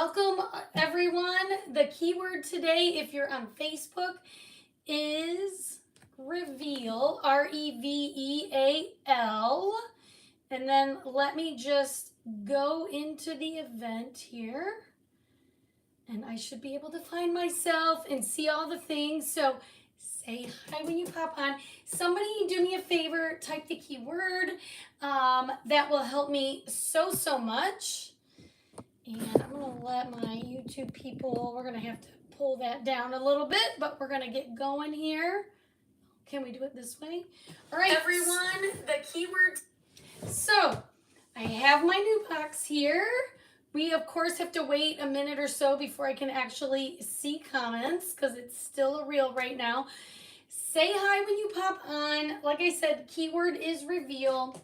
welcome everyone. The keyword today, if you're on Facebook, is reveal, REVEAL. And then let me just go into the event here. And I should be able to find myself and see all the things. So say hi when you pop on. Somebody do me a favor, type the keyword. That will help me so much. And I'm going to let my YouTube people, we're going to have to pull that down a little bit, but we're going to get going here. Can we do it this way? All right, everyone, the keyword. So I have my new box here. We, of course, have to wait a minute or so before I can actually see comments because it's still a reel right now. Say hi when you pop on. Like I said, keyword is reveal.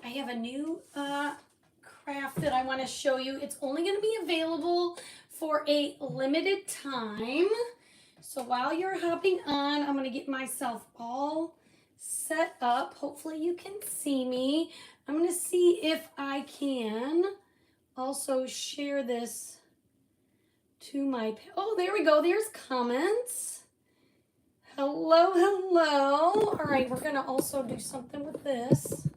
I have a new craft that I want to show you. It's only going to be available for a limited time. So while you're hopping on, I'm going to get myself all set up. Hopefully you can see me. I'm going to see if I can also share this to my, oh, there we go. There's comments. Hello. All right, we're going to also do something with this.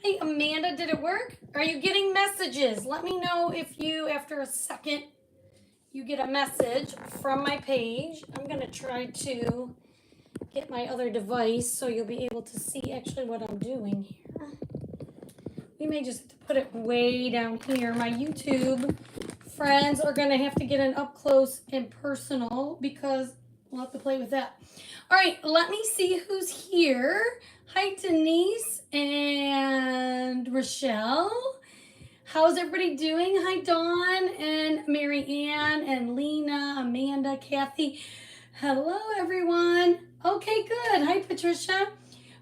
Hi, Amanda, did it work? Are you getting messages? Let me know if you, after a second, you get a message from my page. I'm going to try to get my other device so you'll be able to see actually what I'm doing here. We may just have to put it way down here. My YouTube friends are going to have to get an up close and personal because we'll have to play with that. All right, let me see who's here. Hi, Denise and Rochelle. How's everybody doing? Hi, Dawn and Mary Ann and Lena, Amanda, Kathy. Hello, everyone. Okay, good. Hi, Patricia.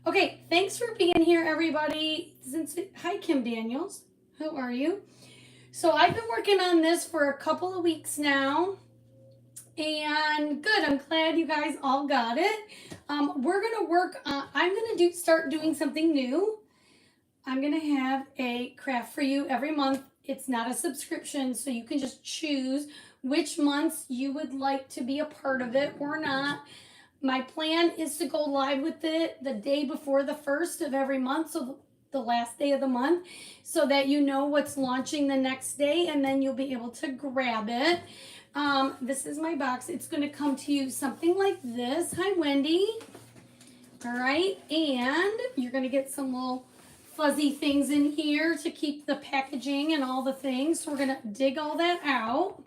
Okay, thanks for being here, everybody. Hi, Kim Daniels. How are you? So I've been working on this for a couple of weeks now. And good, I'm glad you guys all got it. We're gonna work on, I'm gonna start doing something new. I'm gonna have a craft for you every month. It's not a subscription, so you can just choose which months you would like to be a part of it or not. My plan is to go live with it the day before the first of every month, so the last day of the month, so that you know what's launching the next day, and then you'll be able to grab it. This is my box. It's going to come to you something like this. Hi, Wendy. All right, and you're going to get some little fuzzy things in here to keep the packaging and all the things. So we're going to dig all that out.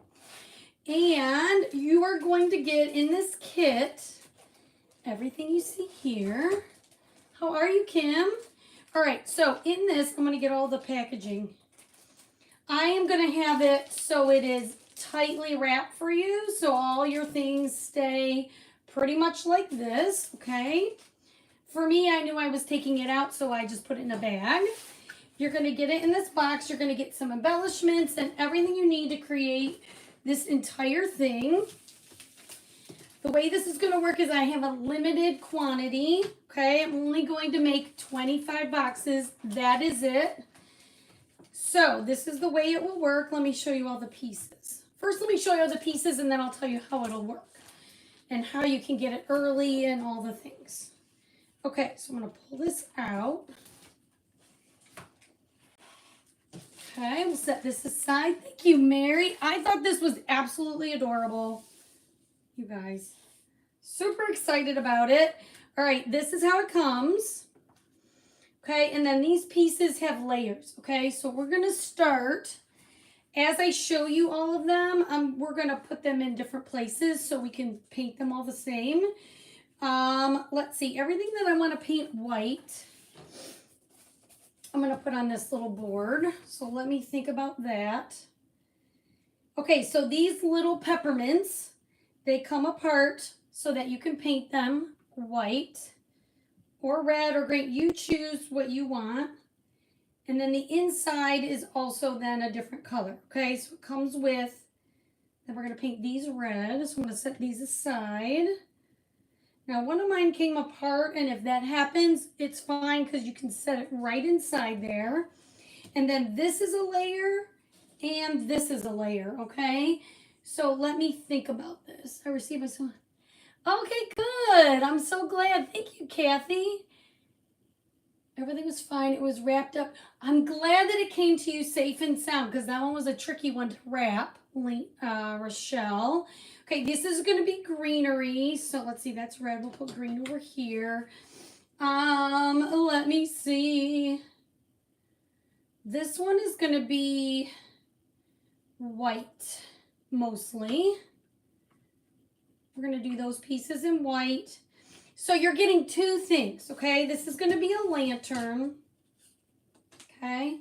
And you are going to get in this kit everything you see here. How are you, Kim? All right, so in this, I'm going to get all the packaging. I am going to have it so it is tightly wrapped for you, so all your things stay pretty much like this, okay? For me, I knew I was taking it out, so I just put it in a bag. You're going to get it in this box. You're going to get some embellishments and everything you need to create this entire thing. The way this is going to work is I have a limited quantity, okay? I'm only going to make 25 boxes. That is it. So this is the way it will work. Let me show you all the pieces. First, let me show you all the pieces, and then I'll tell you how it'll work and how you can get it early and all the things. Okay, so I'm going to pull this out. Okay, we'll set this aside. Thank you, Mary. I thought this was absolutely adorable. You guys, super excited about it. All right, this is how it comes. Okay, and then these pieces have layers. Okay, so we're going to start. As I show you all of them, we're going to put them in different places so we can paint them all the same. Let's see, everything that I want to paint white, I'm going to put on this little board. So let me think about that. Okay, so these little peppermints, they come apart so that you can paint them white or red or green. You choose what you want. And then the inside is also then a different color. Okay, so it comes with, then we're going to paint these red. So I'm going to set these aside. Now, one of mine came apart, and if that happens, it's fine because you can set it right inside there. And then this is a layer, and this is a layer, okay? So let me think about this. I received my son. Okay, good. I'm so glad. Thank you, Kathy. Everything was fine. It was wrapped up. I'm glad that it came to you safe and sound because that one was a tricky one to wrap, Rochelle. Okay, this is going to be greenery. So let's see, that's red. We'll put green over here. Let me see. This one is going to be white, mostly. We're going to do those pieces in white. So you're getting two things, okay? This is going to be a lantern, okay?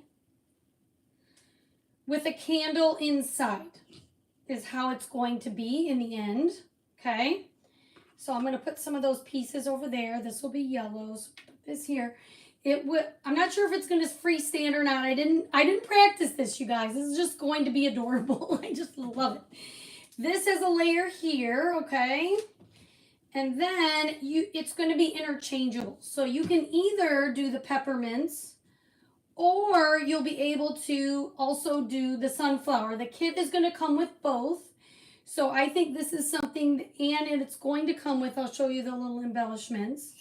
With a candle inside is how it's going to be in the end, okay? So I'm going to put some of those pieces over there. This will be yellows. Put this here. I'm not sure if it's going to freestand or not. I didn't practice this, you guys. This is just going to be adorable. I just love it. This has a layer here, okay? And then it's going to be interchangeable. So you can either do the peppermints or you'll be able to also do the sunflower. The kit is going to come with both. So I think this is something, and it's going to come with, I'll show you the little embellishments.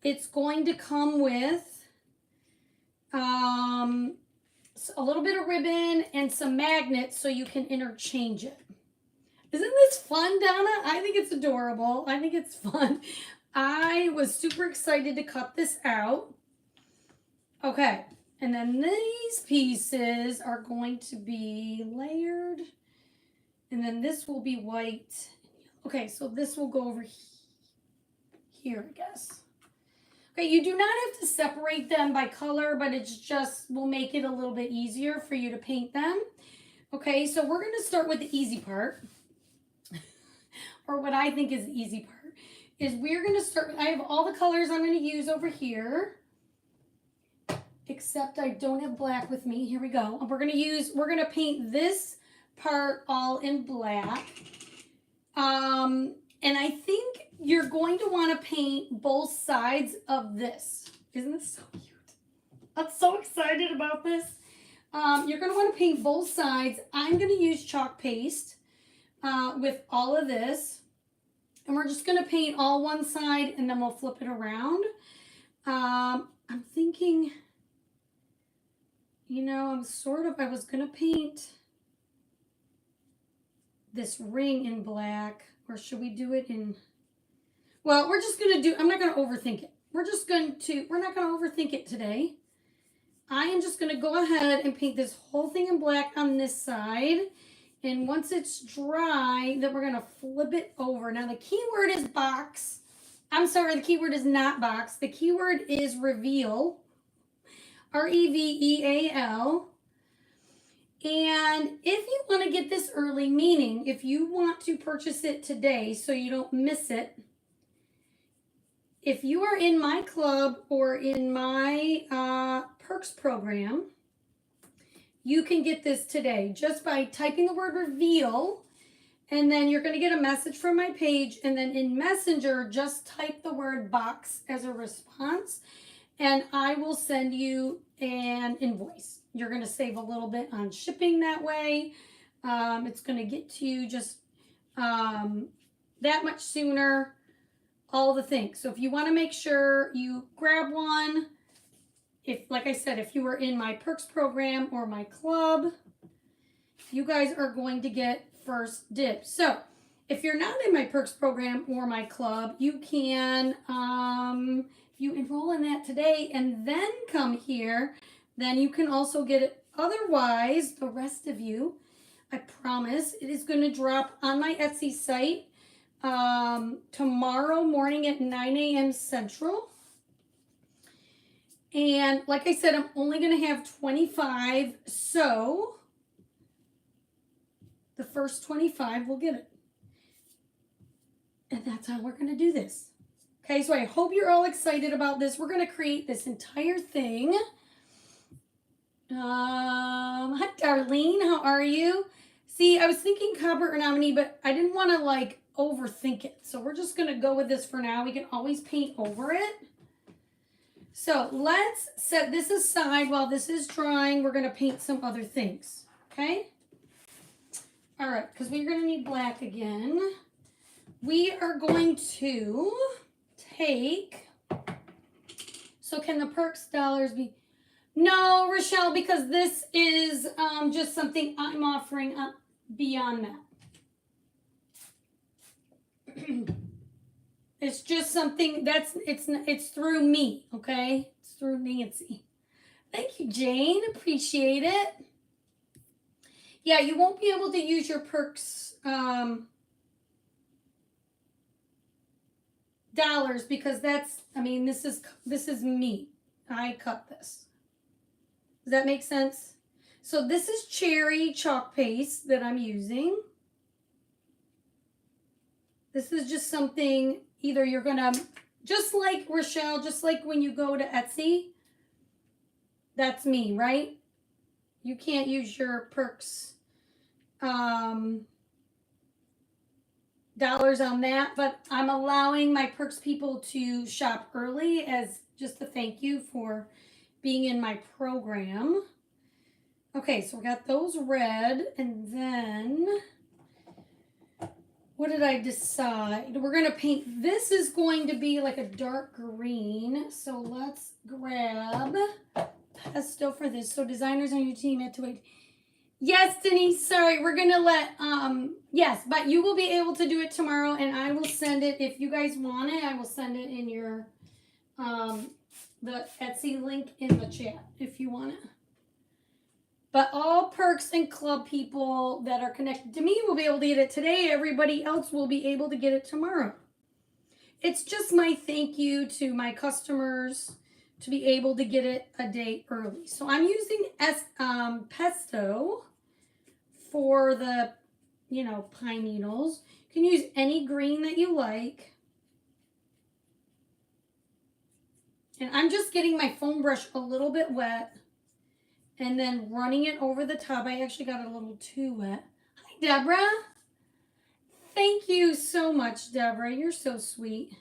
It's going to come with a little bit of ribbon and some magnets so you can interchange it. Isn't this fun, Donna? I think it's adorable. I think it's fun. I was super excited to cut this out. Okay, and then these pieces are going to be layered. And then this will be white. Okay, so this will go over here, I guess. Okay, you do not have to separate them by color, but it's just will make it a little bit easier for you to paint them. Okay, so we're going to start with the easy part. Or what I think is the easy part, is we're going to start, I have all the colors I'm going to use over here, except I don't have black with me. Here we go. We're going to paint this part all in black. And I think you're going to want to paint both sides of this. Isn't this so cute? I'm so excited about this. You're going to want to paint both sides. I'm going to use chalk paste. With all of this, and we're just going to paint all one side and then we'll flip it around. I'm thinking, you know, I was going to paint this ring in black, or should we do it in, well, we're just going to I'm not going to overthink it. We're not going to overthink it today. I am just going to go ahead and paint this whole thing in black on this side. And once it's dry, then we're going to flip it over. Now, the keyword is box. I'm sorry, the keyword is not box. The keyword is reveal. R-E-V-E-A-L. And if you want to get this early, meaning if you want to purchase it today so you don't miss it, if you are in my club or in my perks program, you can get this today just by typing the word reveal, and then you're going to get a message from my page, and then in Messenger, just type the word box as a response, and I will send you an invoice. You're going to save a little bit on shipping that way. It's going to get to you just that much sooner, all the things. So if you want to make sure you grab one, like I said, if you were in my perks program or my club, you guys are going to get first dibs. So if you're not in my perks program or my club, you can, if you enroll in that today and then come here, then you can also get it. Otherwise, the rest of you, I promise, it is going to drop on my Etsy site tomorrow morning at 9 a.m. Central. And like I said, I'm only going to have 25, so the first 25 will get it. And that's how we're going to do this. Okay, so I hope you're all excited about this. We're going to create this entire thing. Hi, Darlene, how are you? See, I was thinking copper ornament, but I didn't want to like overthink it. So we're just going to go with this for now. We can always paint over it. So let's set this aside while this is drying. We're going to paint some other things, okay? right, because we're going to need black again. We are going to take, so can the perks dollars be, no, Rochelle, because this is just something I'm offering up beyond that. It's just something that's, it's through me, okay? It's through Nancy. Thank you, Jane. Appreciate it. Yeah, you won't be able to use your perks dollars because that's, I mean, this is me. I cut this. Does that make sense? So this is cherry chalk paste that I'm using. This is just something, either you're gonna, just like Rochelle, just like when you go to Etsy, that's me, right? You can't use your perks dollars on that, but I'm allowing my perks people to shop early as just a thank you for being in my program. Okay, so we got those red, and then what did I decide? We're gonna paint, this is going to be like a dark green, so let's grab pesto for this. So designers on your team had to wait. Yes, Denise, sorry, we're gonna let, yes, but you will be able to do it tomorrow, and I will send it, if you guys want it, I will send it in your, the Etsy link in the chat, if you want it. But all perks and club people that are connected to me will be able to get it today. Everybody else will be able to get it tomorrow. It's just my thank you to my customers to be able to get it a day early. So I'm using pesto for the, you know, pine needles. You can use any green that you like. And I'm just getting my foam brush a little bit wet and then running it over the top. I actually got it a little too wet. Hi, Deborah. Thank you so much, Deborah. You're so sweet.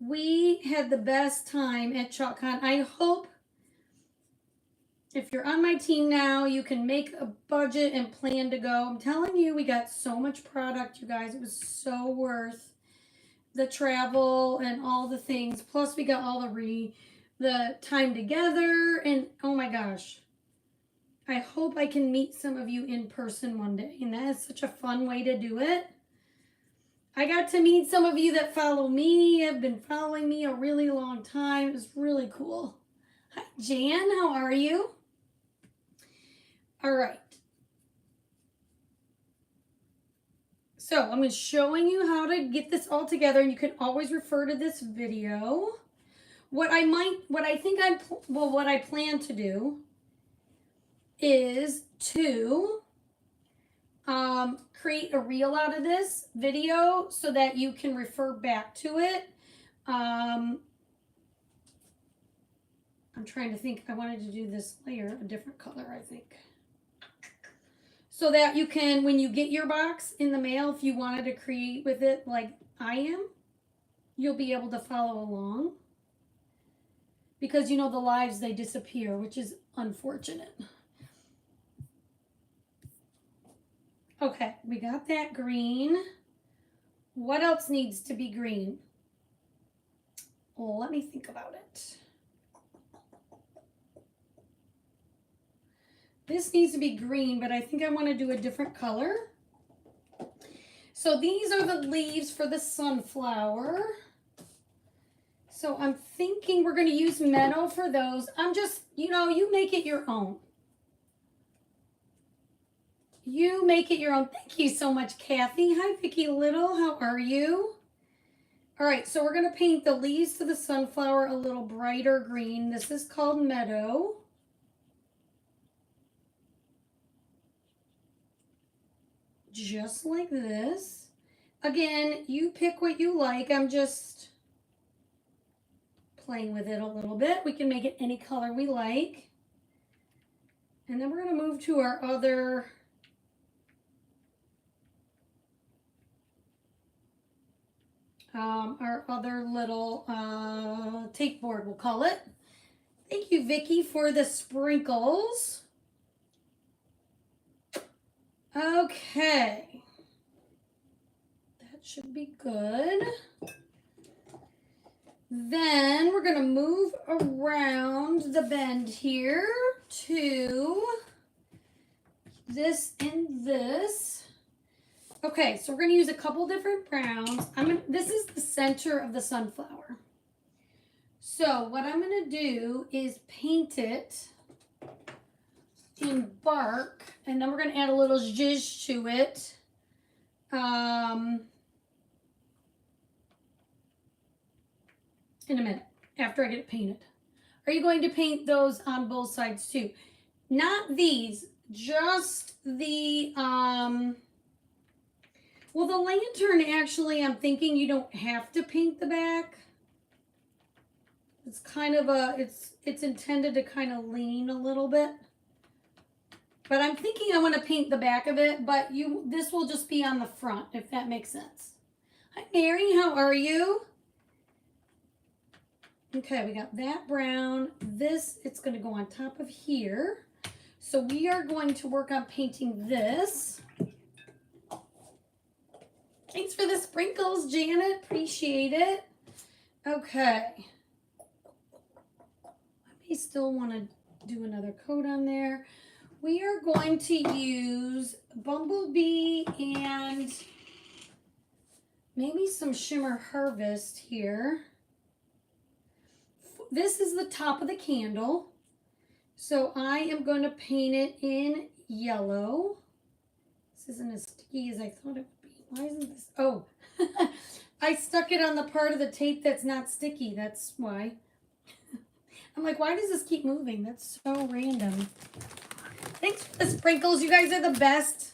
We had the best time at ChalkCon. I hope if you're on my team now, you can make a budget and plan to go. I'm telling you, we got so much product, you guys. It was so worth the travel and all the things. Plus, we got all the time together. And oh my gosh, I hope I can meet some of you in person one day. And that is such a fun way to do it. I got to meet some of you that follow me, have been following me a really long time. It was really cool. Hi, Jan, how are you? All right. So I'm showing you how to get this all together, and you can always refer to this video. What I plan to do is to create a reel out of this video so that you can refer back to it. I'm trying to think. I wanted to do this layer a different color, I think. So that you can, when you get your box in the mail, if you wanted to create with it like I am, you'll be able to follow along. Because, you know, the lives, they disappear, which is unfortunate. Okay, we got that green. What else needs to be green? Well, let me think about it. This needs to be green, but I think I want to do a different color. So these are the leaves for the sunflower. So I'm thinking we're going to use Meadow for those. I'm just, you know, you make it your own. You make it your own. Thank you so much, Kathy. Hi, Vicki Little. How are you? All right, so we're going to paint the leaves to the sunflower a little brighter green. This is called Meadow. Just like this. Again, you pick what you like. I'm just playing with it a little bit. We can make it any color we like. And then we're going to move to our other little tape board, we'll call it. Thank you, Vicki, for the sprinkles. Okay. That should be good. Then we're going to move around the bend here to this and this. Okay, so we're going to use a couple different browns. This is the center of the sunflower. So what I'm going to do is paint it in bark, and then we're going to add a little zhizh to it. In a minute, after I get it painted. Are you going to paint those on both sides too? Not these, just the, well, the lantern, actually, I'm thinking you don't have to paint the back. It's kind of it's intended to kind of lean a little bit. But I'm thinking I want to paint the back of it, but this will just be on the front, if that makes sense. Hi, Mary, how are you? Okay, we got that brown. This, it's going to go on top of here. So we are going to work on painting this. Thanks for the sprinkles, Janet. Appreciate it. Okay. I may still want to do another coat on there. We are going to use Bumblebee and maybe some Shimmer Harvest here. This is the top of the candle. So I am going to paint it in yellow. This isn't as sticky as I thought it would be. Why isn't this? Oh, I stuck it on the part of the tape that's not sticky. That's why. I'm like, why does this keep moving? That's so random. Thanks for the sprinkles. You guys are the best.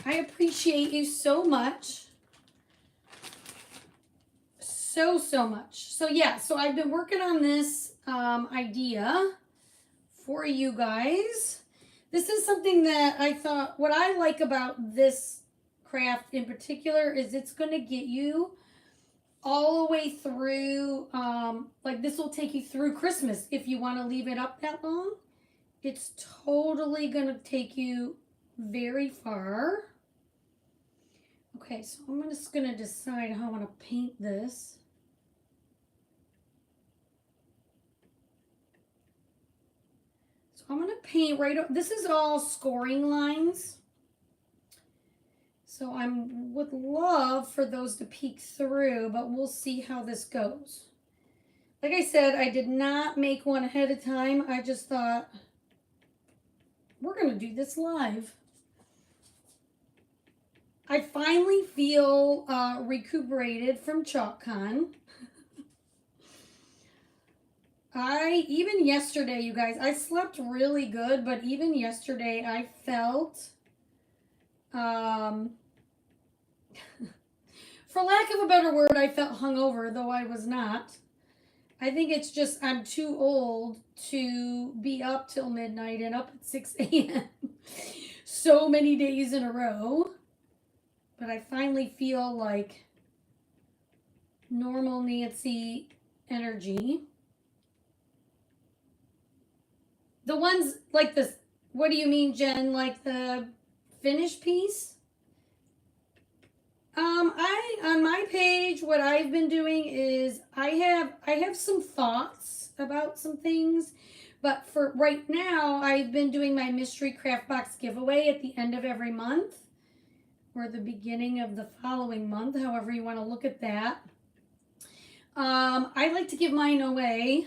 I appreciate you so much. So much. So yeah, so I've been working on this idea for you guys. This is something that I thought, what I like about this craft in particular is it's going to get you all the way through, like this will take you through Christmas if you want to leave it up that long. It's totally going to take you very far. Okay, so I'm just going to decide how I want to paint this. So I'm going to paint right, this is all scoring lines. So I would love for those to peek through, but we'll see how this goes. Like I said, I did not make one ahead of time. I just thought, we're going to do this live. I finally feel recuperated from ChalkCon. Even yesterday, you guys, I slept really good, but even yesterday I felt, for lack of a better word, I felt hungover, though I was not. I think it's just I'm too old to be up till midnight and up at 6 a.m. so many days in a row. But I finally feel like normal Nancy energy. The ones like this, what do you mean, Jen? Like the finished piece? On my page, what I've been doing is I have some thoughts about some things, but for right now, I've been doing my mystery craft box giveaway at the end of every month or the beginning of the following month, however you want to look at that. I like to give mine away.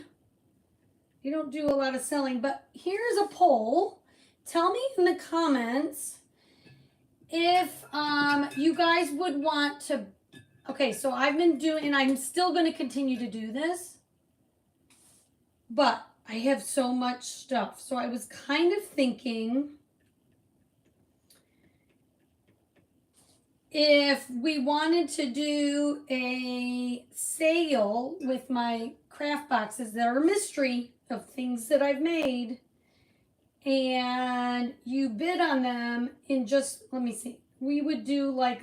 You don't do a lot of selling, but here's a poll. Tell me in the comments if you guys would want to. Okay, so I've been doing, and I'm still going to continue to do this, but I have so much stuff. So I was kind of thinking if we wanted to do a sale with my craft boxes that are mystery of things that I've made, and you bid on them in just, let me see, we would do like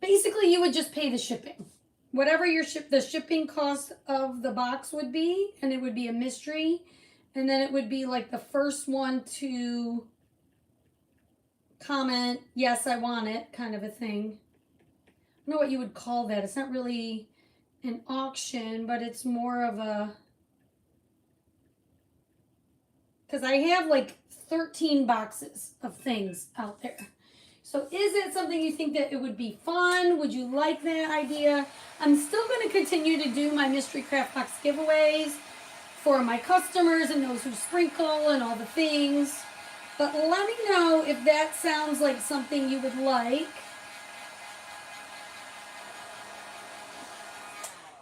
basically you would just pay the shipping, whatever the shipping cost of the box would be, and it would be a mystery, and then it would be like the first one to comment, yes, I want it, kind of a thing. I don't know what you would call that. It's not really an auction, but it's more of a, because I have like 13 boxes of things out there. So is it something you think that it would be fun? Would you like that idea? I'm still going to continue to do my mystery craft box giveaways for my customers and those who sprinkle and all the things. But let me know if that sounds like something you would like.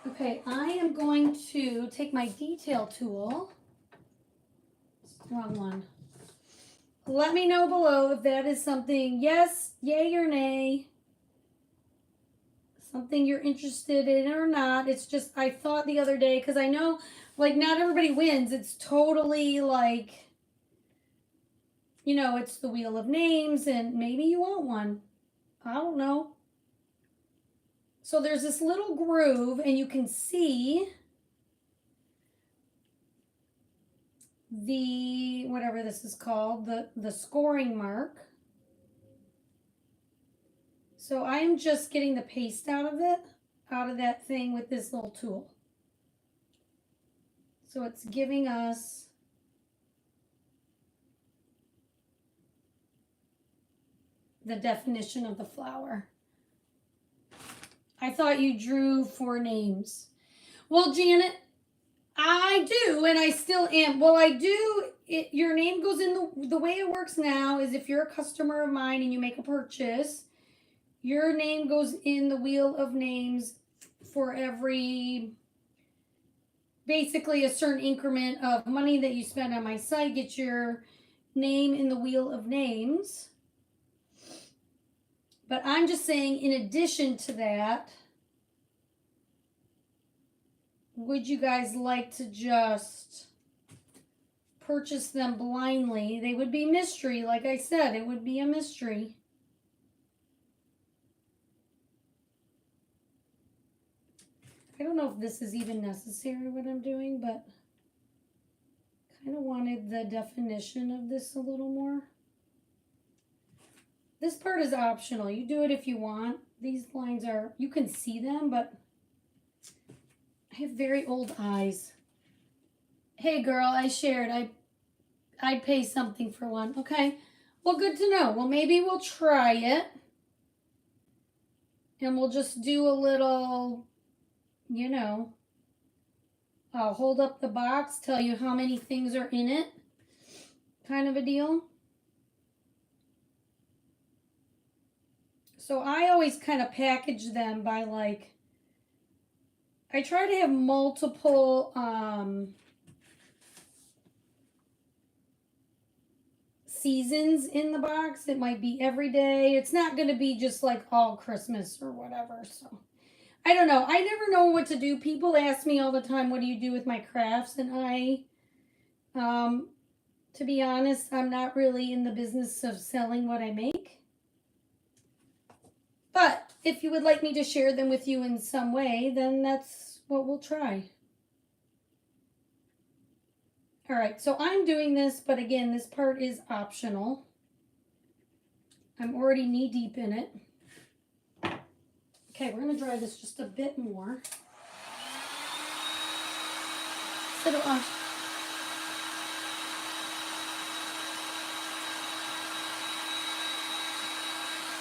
Okay, I am going to take my detail tool. Wrong one. Let me know below if that is something, yes, yay or nay, something you're interested in or not. It's just, I thought the other day, because I know, like, not everybody wins. It's totally like, you know, it's the wheel of names, and maybe you want one. I don't know. So there's this little groove, and you can see the, whatever this is called, the scoring mark. So I am just getting the paste out of it, out of that thing with this little tool. So it's giving us the definition of the flower. I thought you drew 4 names. Well, Janet, I do, and I still am. Well, I do. Your name goes in the way it works now is if you're a customer of mine and you make a purchase, your name goes in the wheel of names for every, basically a certain increment of money that you spend on my site. Get your name in the wheel of names. But I'm just saying, in addition to that, would you guys like to just purchase them blindly? They would be mystery. Like I said, it would be a mystery. I don't know if this is even necessary, what I'm doing, but kind of wanted the definition of this a little more. This part is optional. You do it if you want. These lines are, you can see them, but I have very old eyes. Hey girl, I shared. I'd pay something for one. Okay. Well, good to know. Well, maybe we'll try it. And we'll just do a little, you know, I'll hold up the box, tell you how many things are in it, kind of a deal. So I always kind of package them by like, I try to have multiple seasons in the box. It might be every day. It's not going to be just like all Christmas or whatever. So I don't know. I never know what to do. People ask me all the time, what do you do with my crafts? And I, to be honest, I'm not really in the business of selling what I make. But if you would like me to share them with you in some way, then that's what we'll try. All right, so I'm doing this, but again, this part is optional. I'm already knee deep in it. Okay, we're gonna dry this just a bit more. Sit it on.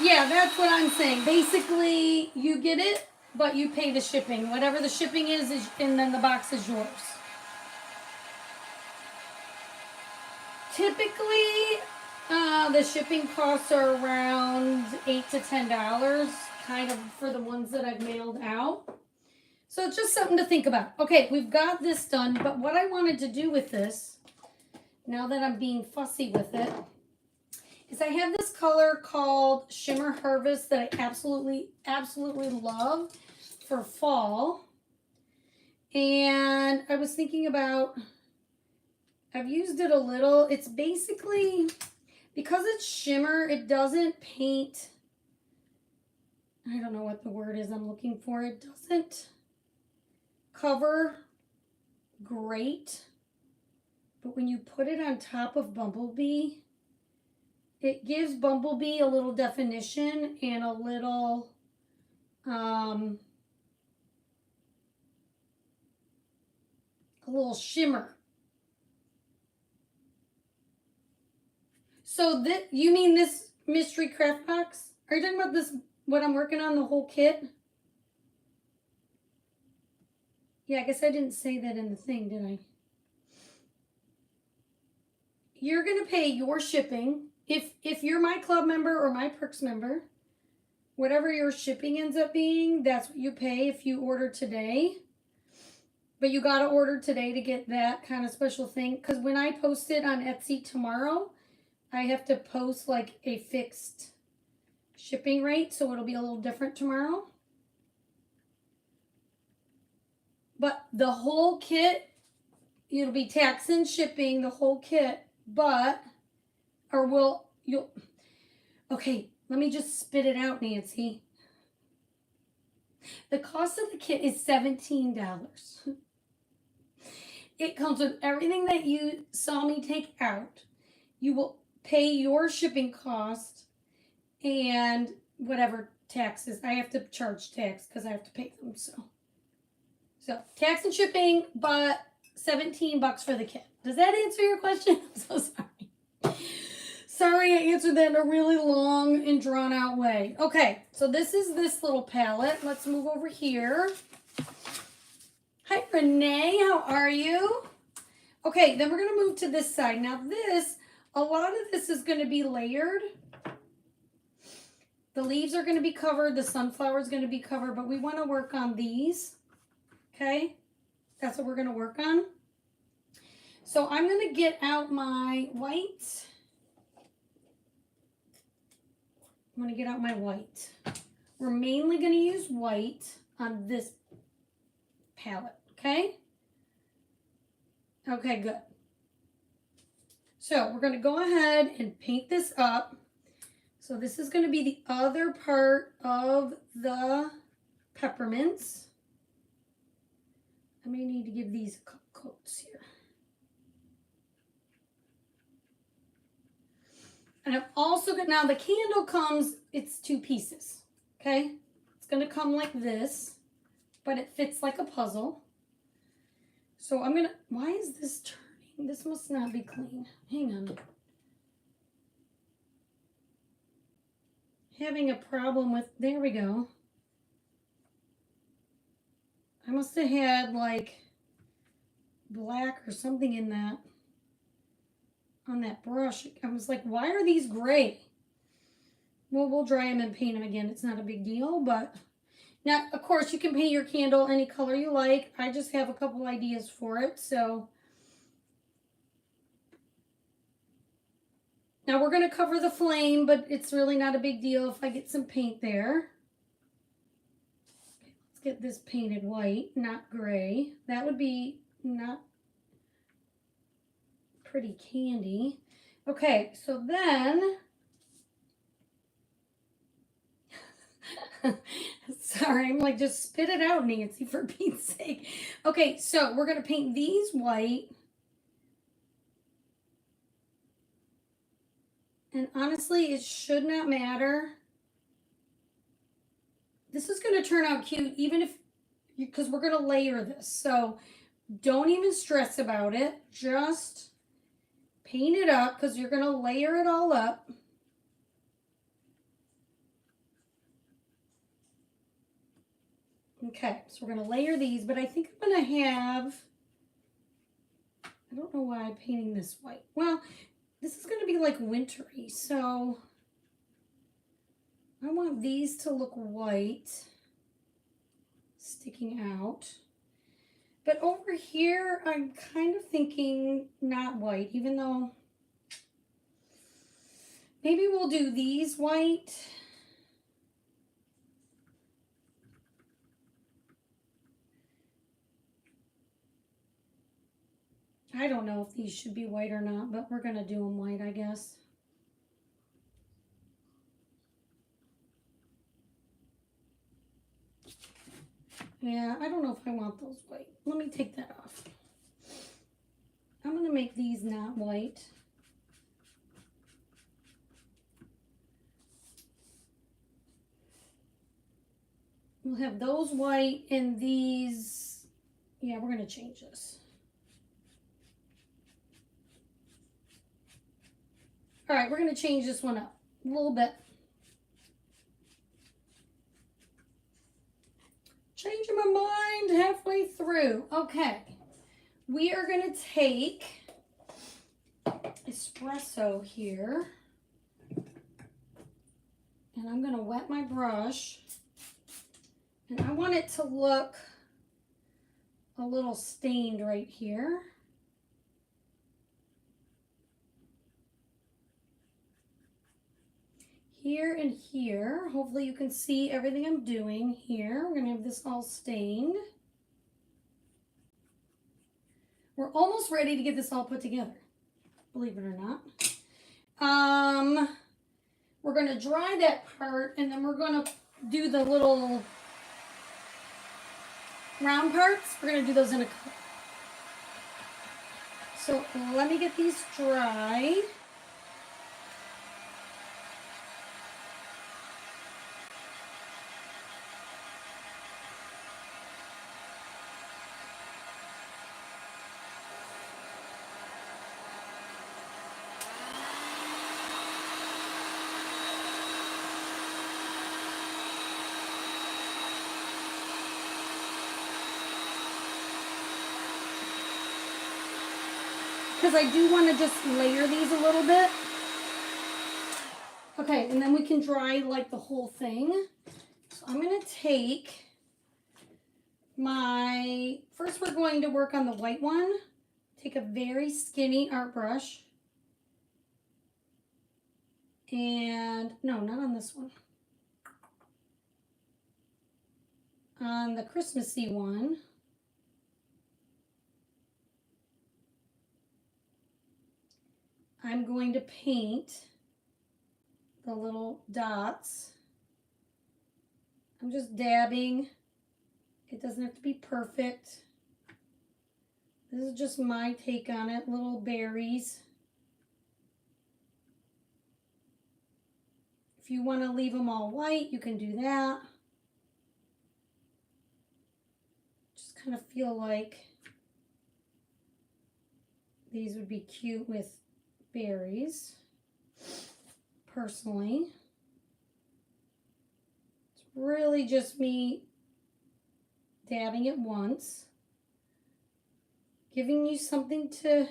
Yeah, that's what I'm saying. Basically, you get it, but you pay the shipping. Whatever the shipping is, and then the box is yours. Typically, the shipping costs are around $8 to $10, kind of for the ones that I've mailed out. So it's just something to think about. Okay, we've got this done, but what I wanted to do with this, now that I'm being fussy with it, is I have this color called Shimmer Harvest that I absolutely love for fall. And I was thinking about, I've used it a little. It's basically, because it's shimmer, it doesn't paint, I don't know what the word is I'm looking for. It doesn't cover great, but when you put it on top of Bumblebee, it gives Bumblebee a little definition and a little shimmer. So that, you mean this mystery craft box? Are you talking about this, what I'm working on, the whole kit? Yeah, I guess I didn't say that in the thing, did I? You're gonna pay your shipping. If you're my club member or my perks member, whatever your shipping ends up being, that's what you pay if you order today. But you gotta order today to get that kind of special thing. Because when I post it on Etsy tomorrow, I have to post like a fixed shipping rate, so it'll be a little different tomorrow. But the whole kit, it'll be tax and shipping, the whole kit, but, or you'll, okay, let me just spit it out, Nancy. The cost of the kit is $17. It comes with everything that you saw me take out. You will pay your shipping cost and whatever taxes. I have to charge tax because I have to pay them. So tax and shipping, but $17 for the kit. Does that answer your question? I'm so sorry. Sorry, I answered that in a really long and drawn out way. Okay, so this is this little palette. Let's move over here. Hi, Renee. How are you? Okay, then we're going to move to this side. Now this, a lot of this is going to be layered. The leaves are going to be covered. The sunflower is going to be covered, but we want to work on these. Okay, that's what we're going to work on. So I'm going to get out my white. I'm going to get out my white. We're mainly going to use white on this palette, okay? Okay, good. So we're going to go ahead and paint this up. So this is going to be the other part of the peppermints. I may need to give these a couple coats here. And I'm also going to, now the candle comes, it's 2 pieces, okay? It's going to come like this, but it fits like a puzzle. So I'm going to, why is this turning? This must not be clean. Hang on. Having a problem with, there we go. I must have had like black or something in that, on that brush. I was like, why are these gray? Well, we'll dry them and paint them again. It's not a big deal, but now, of course, you can paint your candle any color you like. I just have a couple ideas for it, so. Now we're going to cover the flame, but it's really not a big deal if I get some paint there. Okay, let's get this painted white, not gray. That would be not pretty candy. Okay, so then, sorry, I'm like, just spit it out, Nancy, for Pete's sake. Okay, so we're going to paint these white. And honestly, it should not matter. This is going to turn out cute, even if, because we're going to layer this. So don't even stress about it. Just paint it up because you're going to layer it all up. Okay, so we're going to layer these, but I think I'm going to have, I don't know why I'm painting this white. Well, this is going to be like wintry, so I want these to look white, sticking out. But over here, I'm kind of thinking not white, even though maybe we'll do these white. I don't know if these should be white or not, but we're going to do them white, I guess. Yeah, I don't know if I want those white. Let me take that off. I'm going to make these not white. we'll have those white and these, yeah, we're going to change this. All right, we're going to change this one up a little bit. Changing my mind halfway through. Okay, we are going to take espresso here, and I'm going to wet my brush, and I want it to look a little stained right here. Here and here. Hopefully you can see everything I'm doing here. We're gonna have this all stained. We're almost ready to get this all put together, believe it or not. We're gonna dry that part, and then we're gonna do the little round parts. We're gonna do those in a cup. So let me get these dry. Because I do want to just layer these a little bit. Okay, and then we can dry like the whole thing. So I'm going to take my, first we're going to work on the white one. Take a very skinny art brush. And, no, not on this one. On the Christmassy one. I'm going to paint the little dots. I'm just dabbing. It doesn't have to be perfect. This is just my take on it, little berries. If you want to leave them all white, you can do that. Just kind of feel like these would be cute with berries, personally. It's really just me dabbing it once, giving you something to,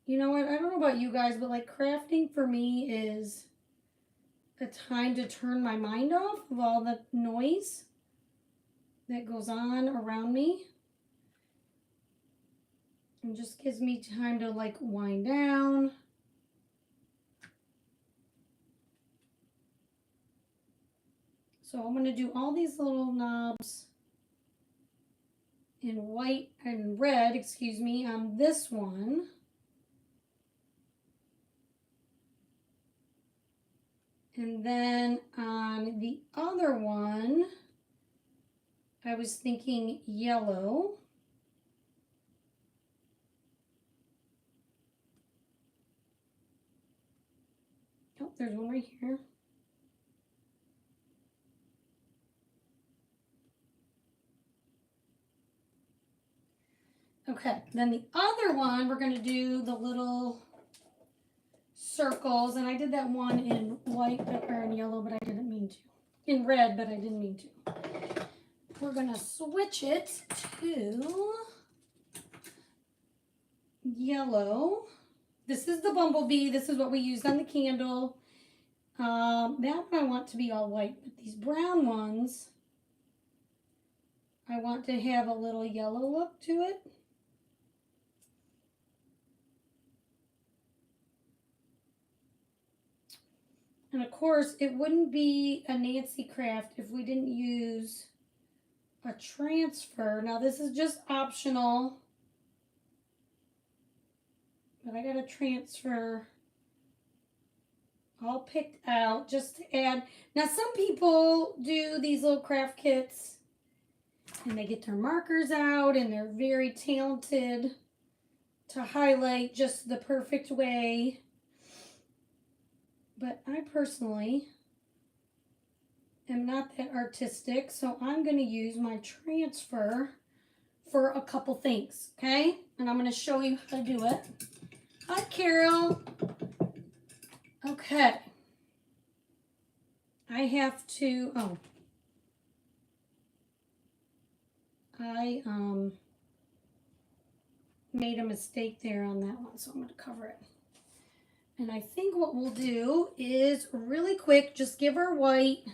you know what, I don't know about you guys, but like crafting for me is a time to turn my mind off of all the noise that goes on around me. It just gives me time to like wind down. So I'm going to do all these little knobs in white and red, excuse me, on this one. And then on the other one, I was thinking yellow. Oh, there's one right here. Okay, then the other one, we're going to do the little circles, and I did that one in white or in yellow, but I didn't mean to. In red, but I didn't mean to. We're going to switch it to yellow. This is the bumblebee. This is what we used on the candle. That one I want to be all white, but these brown ones, I want to have a little yellow look to it. And of course, it wouldn't be a Nancy craft if we didn't use a transfer. Now this is just optional, but I got a transfer all picked out just to add. Now some people do these little craft kits and they get their markers out and they're very talented to highlight just the perfect way. But I personally am not that artistic, so I'm going to use my transfer for a couple things, okay? And I'm going to show you how to do it. Hi, Carol. Okay. I have to, I made a mistake there on that one, so I'm going to cover it. And I think what we'll do is really quick, just give our white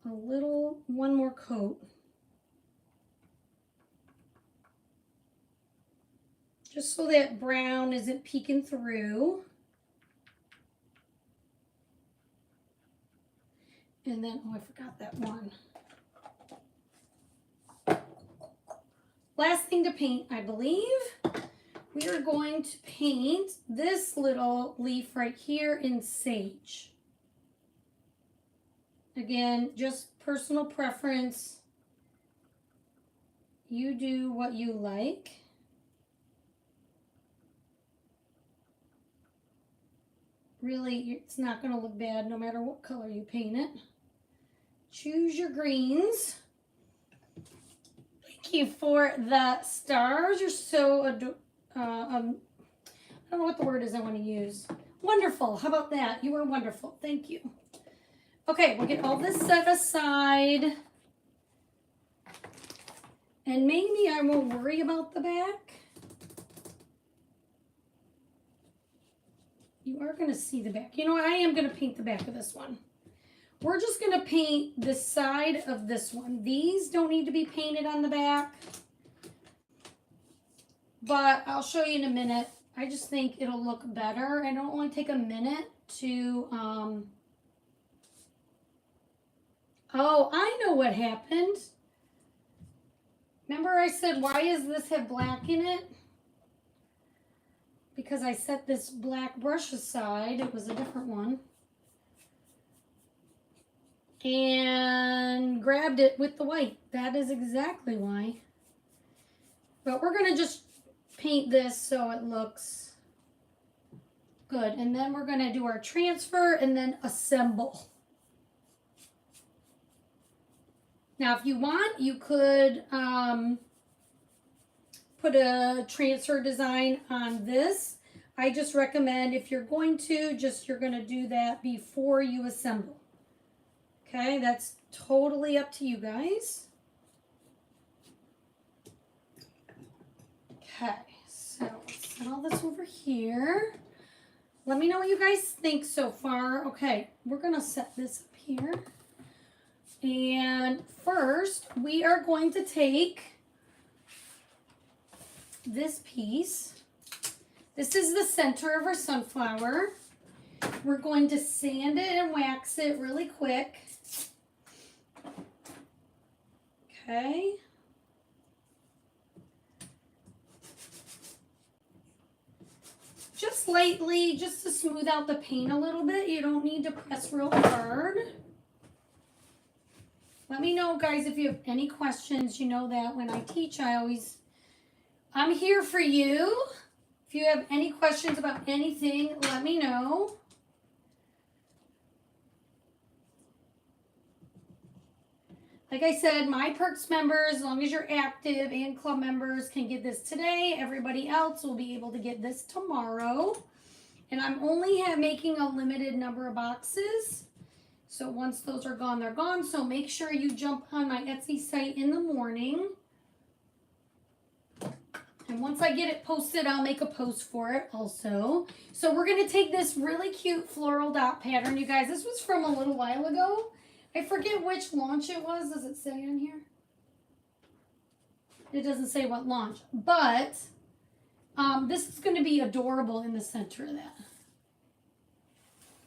one more coat. Just so that brown isn't peeking through. And then, oh, I forgot that one. Last thing to paint, I believe. We are going to paint this little leaf right here in sage. Again, just personal preference. You do what you like. Really, it's not going to look bad no matter what color you paint it. Choose your greens. Thank you for the stars. You're so I don't know what the word is I want to use. Wonderful. How about that? You are wonderful. Thank you. Okay, we'll get all this set aside. And maybe I won't worry about the back. You are going to see the back. You know what? I am going to paint the back of this one. We're just going to paint the side of this one. These don't need to be painted on the back. But I'll show you in a minute. I just think it'll look better. And it'll only take a minute to... Oh, I know what happened. Remember I said, why does this have black in it? Because I set this black brush aside. It was a different one. And grabbed it with the white. That is exactly why. But we're going to just paint this so it looks good. And then we're going to do our transfer and then assemble. Now, if you want, you could put a transfer design on this. I just recommend if you're going to, you're going to do that before you assemble. Okay, that's totally up to you guys. Okay, so let's set all this over here. Let me know what you guys think so far. Okay, we're going to set this up here. And first, we are going to take this piece. This is the center of our sunflower. We're going to sand it and wax it really quick. Okay. Just lightly, just to smooth out the paint a little bit. You don't need to press real hard. Let me know, guys, if you have any questions. You know that when I teach, I'm here for you. If you have any questions about anything, let me know. Like I said, my Perks members, as long as you're active, and club members can get this today. Everybody else will be able to get this tomorrow. And I'm only making a limited number of boxes. So once those are gone, they're gone. So make sure you jump on my Etsy site in the morning. And once I get it posted, I'll make a post for it also. So we're going to take this really cute floral dot pattern, you guys. This was from a little while ago. I forget which launch it was. Does it say on here? It doesn't say what launch. But this is going to be adorable in the center of that.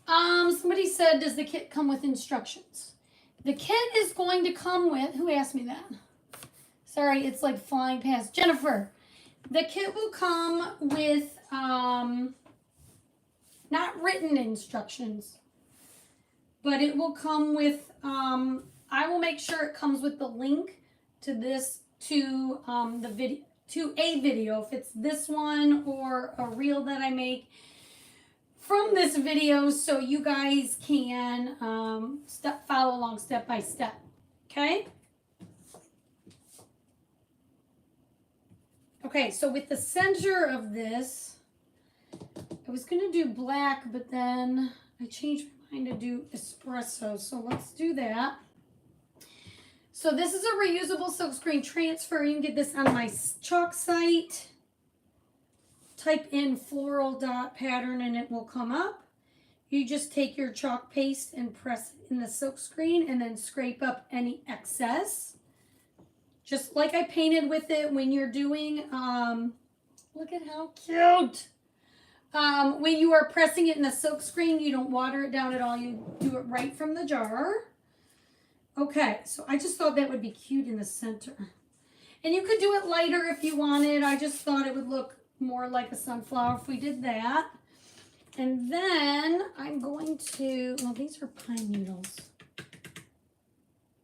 Somebody said, does the kit come with instructions? The kit is going to come with, who asked me that? Sorry, it's like flying past. Jennifer. The kit will come with not written instructions, but it will come with, I will make sure it comes with the link to this, to the video, to a video, if it's this one or a reel that I make from this video so you guys can follow along step by step. Okay? Okay, so with the center of this, I was going to do black, but then I changed my mind to do espresso. So let's do that. So this is a reusable silkscreen transfer. You can get this on my chalk site. Type in floral dot pattern and it will come up. You just take your chalk paste and press it in the silkscreen and then scrape up any excess. Just like I painted with it when you're doing, look at how cute. When you are pressing it in the silkscreen, you don't water it down at all. You do it right from the jar. Okay, so I just thought that would be cute in the center. And you could do it lighter if you wanted. I just thought it would look more like a sunflower if we did that. And then I'm going to, well, these are pine needles.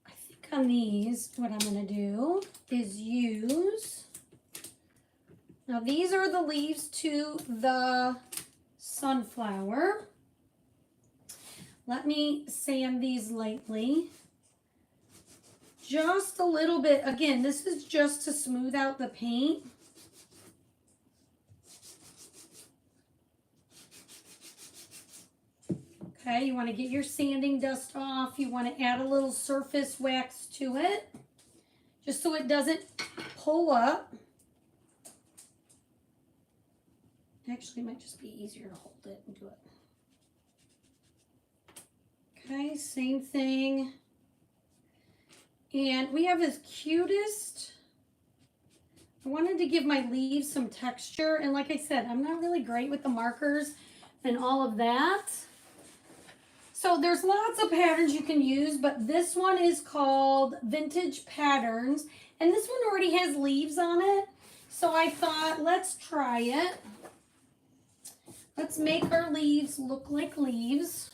I think on these, what I'm going to do is use, now these are the leaves to the sunflower. Let me sand these lightly. Just a little bit. Again, this is just to smooth out the paint. Okay, you want to get your sanding dust off. You want to add a little surface wax to it, just so it doesn't pull up. Actually, it might just be easier to hold it and do it. Okay, same thing. And we have this cutest, I wanted to give my leaves some texture. And like I said, I'm not really great with the markers and all of that. So there's lots of patterns you can use, but this one is called Vintage Patterns. And this one already has leaves on it. So I thought, let's try it. Let's make our leaves look like leaves.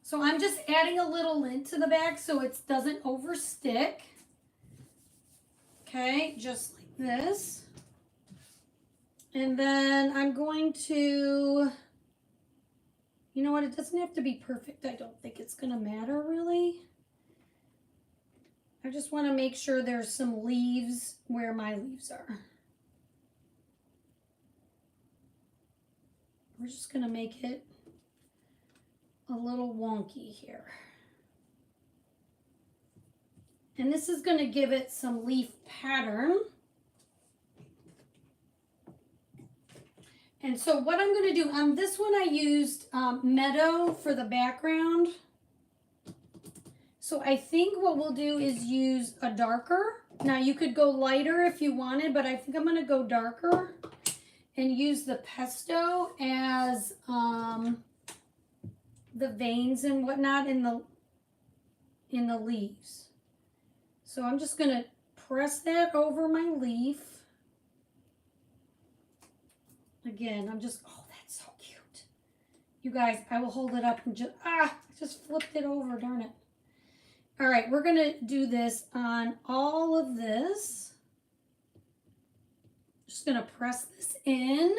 So I'm just adding a little lint to the back so it doesn't overstick. Okay, just like this. And then I'm going to, you know what, it doesn't have to be perfect. I don't think it's gonna matter really. I just wanna make sure there's some leaves where my leaves are. We're just gonna make it a little wonky here. And this is going to give it some leaf pattern. And so what I'm going to do on this one, I used Meadow for the background. So I think what we'll do is use a darker. Now you could go lighter if you wanted, but I think I'm going to go darker and use the Pesto as the veins and whatnot in the leaves. So I'm just going to press that over my leaf. Again, I'm just, oh, that's so cute. You guys, I will hold it up and just flipped it over, darn it. All right, we're going to do this on all of this. Just going to press this in.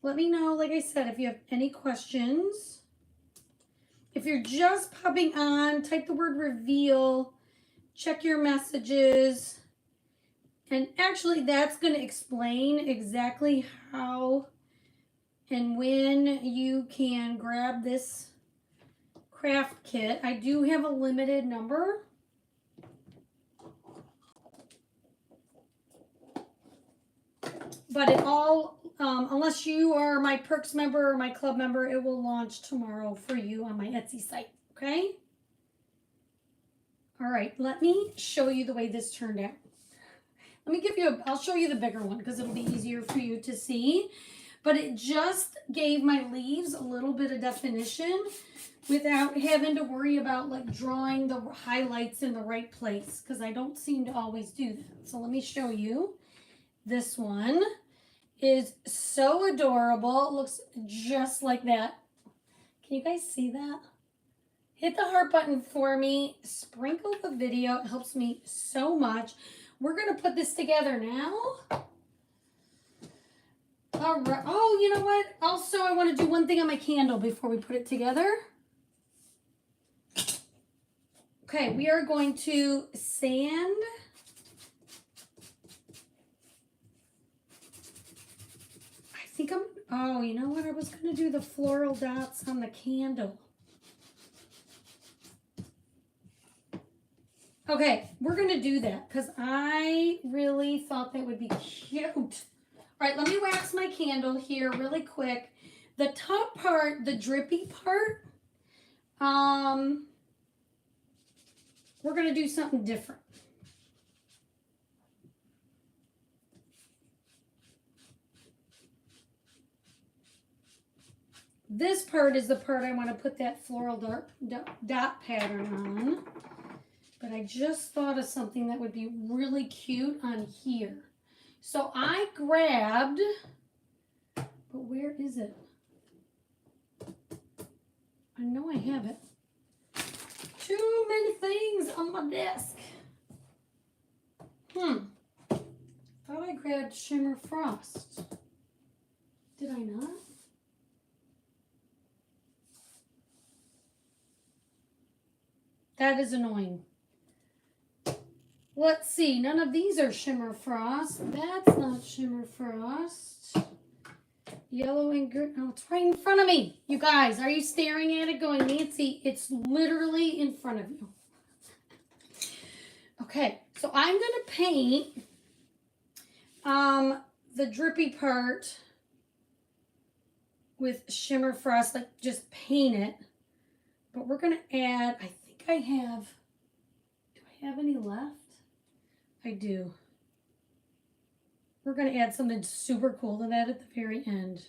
Let me know, like I said, if you have any questions. If you're just popping on, type the word reveal, check your messages, and actually that's going to explain exactly how and when you can grab this craft kit. I do have a limited number. But it all, unless you are my Perks member or my club member, it will launch tomorrow for you on my Etsy site, okay? All right, let me show you the way this turned out. Let me give you I'll show you the bigger one because it'll be easier for you to see. But it just gave my leaves a little bit of definition without having to worry about like drawing the highlights in the right place because I don't seem to always do that. So let me show you. This one is so adorable. It looks just like that. Can you guys see that? Hit the heart button for me. Sprinkle the video. It helps me so much. We're going to put this together now. All right. Oh, you know what? Also, I want to do one thing on my candle before we put it together. Okay, we are going to sand. I think oh, you know what? I was going to do the floral dots on the candle. Okay, we're going to do that because I really thought that would be cute. All right, let me wax my candle here really quick. The top part, the drippy part, we're going to do something different. This part is the part I want to put that floral dot pattern on. But I just thought of something that would be really cute on here. So I grabbed, but where is it? I know I have it. Too many things on my desk. Thought I grabbed Shimmer Frost. Did I not? That is annoying. Let's see. None of these are Shimmer Frost. That's not Shimmer Frost. Yellow and green. Oh, it's right in front of me. You guys, are you staring at it going, Nancy, it's literally in front of you. Okay, so I'm going to paint the drippy part with Shimmer Frost, like just paint it. But we're going to add, I think I have, do I have any left? I do. We're going to add something super cool to that at the very end.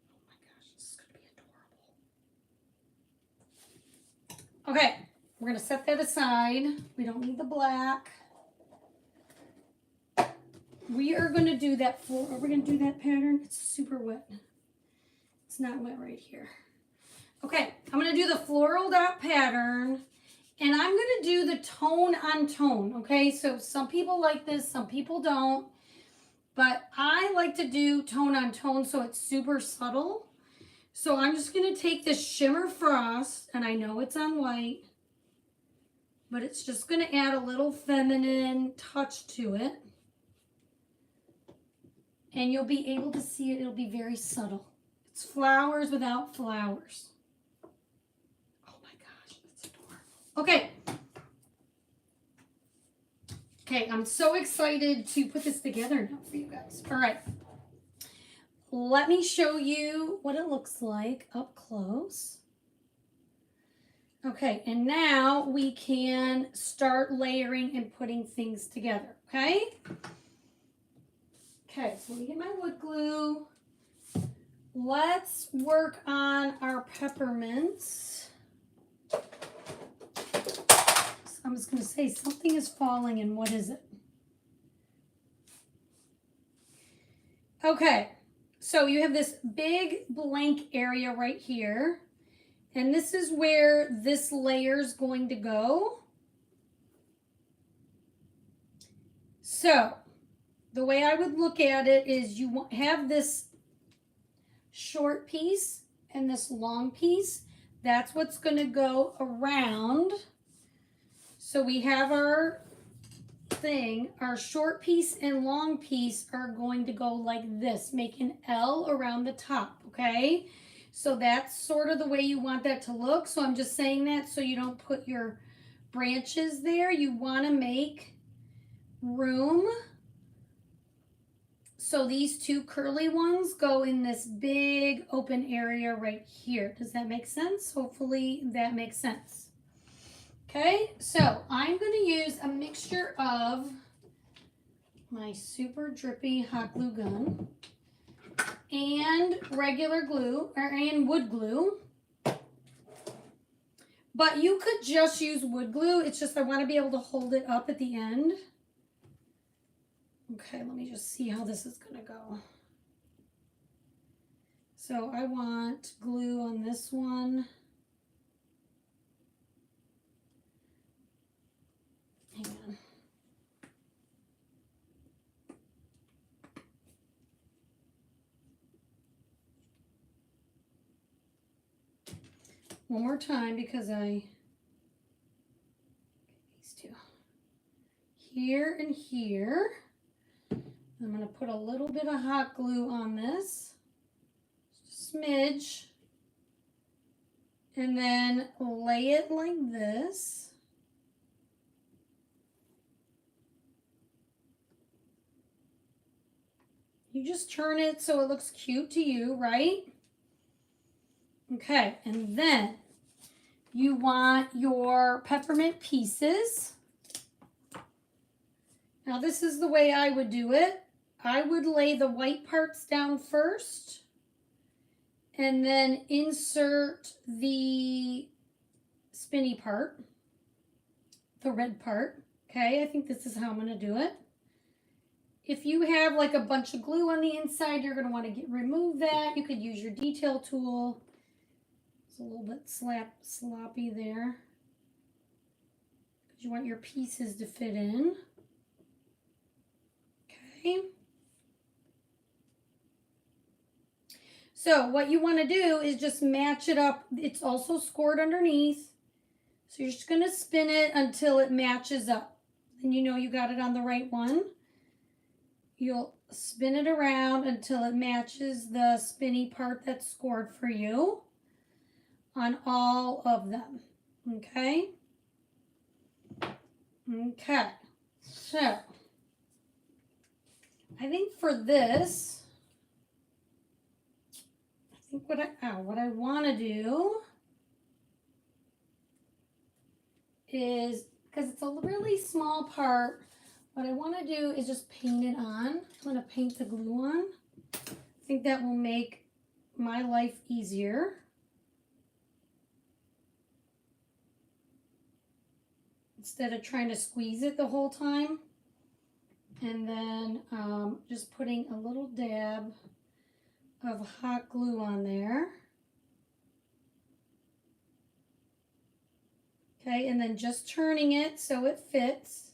Oh my gosh, this is going to be adorable. Okay, we're going to set that aside. We don't need the black. We are going to do that for, are we going to do that pattern? It's super wet. It's not wet right here. Okay, I'm going to do the floral dot pattern, and I'm going to do the tone on tone, okay? So some people like this, some people don't, but I like to do tone on tone so it's super subtle. So I'm just going to take this Shimmer Frost, and I know it's on white, but it's just going to add a little feminine touch to it. And you'll be able to see it, it'll be very subtle. It's flowers without flowers. Okay. Okay, I'm so excited to put this together now for you guys. All right. Let me show you what it looks like up close. Okay, and now we can start layering and putting things together, okay? Okay, so let me get my wood glue. Let's work on our peppermints. I'm just going to say something is falling, and what is it? Okay, so you have this big blank area right here, and this is where this layer is going to go. So the way I would look at it is you have this short piece and this long piece. That's what's going to go around. So we have our thing, our short piece and long piece are going to go like this, make an L around the top, okay? So that's sort of the way you want that to look. So I'm just saying that so you don't put your branches there. You want to make room. So these two curly ones go in this big open area right here. Does that make sense? Hopefully that makes sense. Okay, so I'm going to use a mixture of my super drippy hot glue gun and regular glue, and wood glue. But you could just use wood glue. It's just I want to be able to hold it up at the end. Okay, let me just see how this is going to go. So I want glue on this one. Hang on. one more time because these two. Here and here. I'm going to put a little bit of hot glue on this. Just a smidge. And then lay it like this. You just turn it so it looks cute to you, right? Okay, and then you want your peppermint pieces. Now this is the way I would do it. I would lay the white parts down first and then insert the spinny part, the red part. Okay, I think this is how I'm going to do it. If you have like a bunch of glue on the inside, you're going to want to remove that. You could use your detail tool. It's a little bit sloppy there because you want your pieces to fit in. Okay. So what you want to do is just match it up. It's also scored underneath. So you're just going to spin it until it matches up. Then you know you got it on the right one. You'll spin it around until it matches the spinny part that's scored for you on all of them. Okay? Okay. So I think for this, what I want to do is, because it's a really small part, what I want to do is just paint it on. I'm going to paint the glue on. I think that will make my life easier. Instead of trying to squeeze it the whole time. And then just putting a little dab of hot glue on there. Okay, and then just turning it so it fits.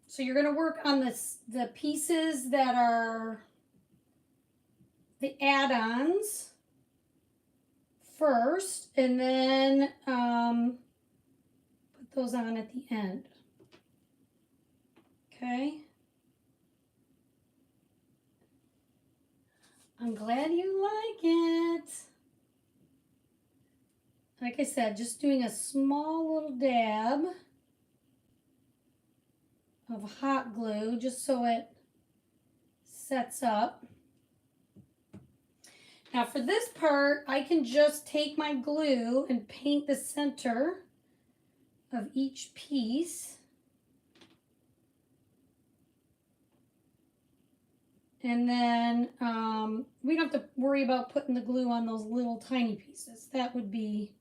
So you're going to work on the pieces that are the add-ons first, and then put those on at the end. Okay. I'm glad you like it. Like I said, just doing a small little dab of hot glue just so it sets up. Now for this part, I can just take my glue and paint the center of each piece. And then we don't have to worry about putting the glue on those little tiny pieces. That would be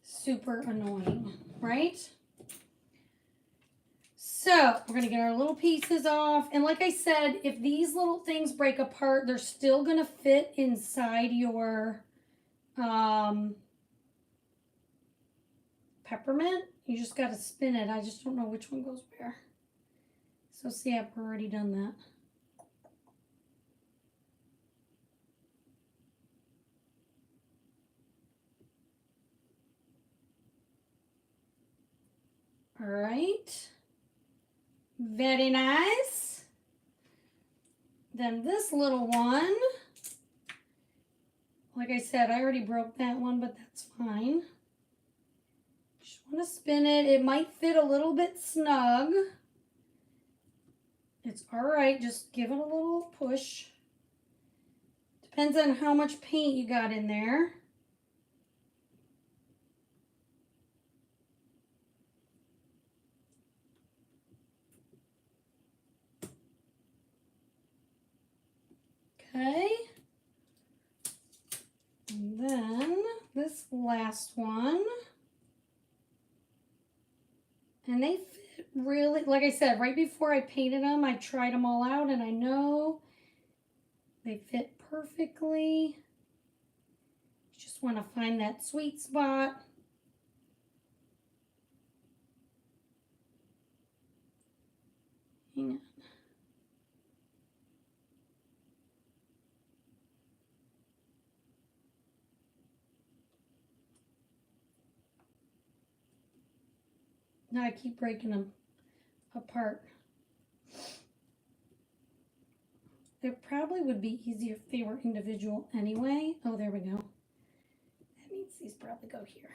super annoying, right? So we're going to get our little pieces off. And like I said, if these little things break apart, they're still going to fit inside your peppermint. You just got to spin it. I just don't know which one goes where. So see, I've already done that. All right. Very nice. Then this little one, like I said, I already broke that one, but that's fine. Just want to spin it. It might fit a little bit snug. It's all right. Just give it a little push. Depends on how much paint you got in there. Okay. And then this last one. And they fit really, like I said, right before I painted them, I tried them all out and I know they fit perfectly. Just want to find that sweet spot. Hang on. Now I keep breaking them apart. It probably would be easier if they were individual anyway. Oh, there we go. That means these probably go here.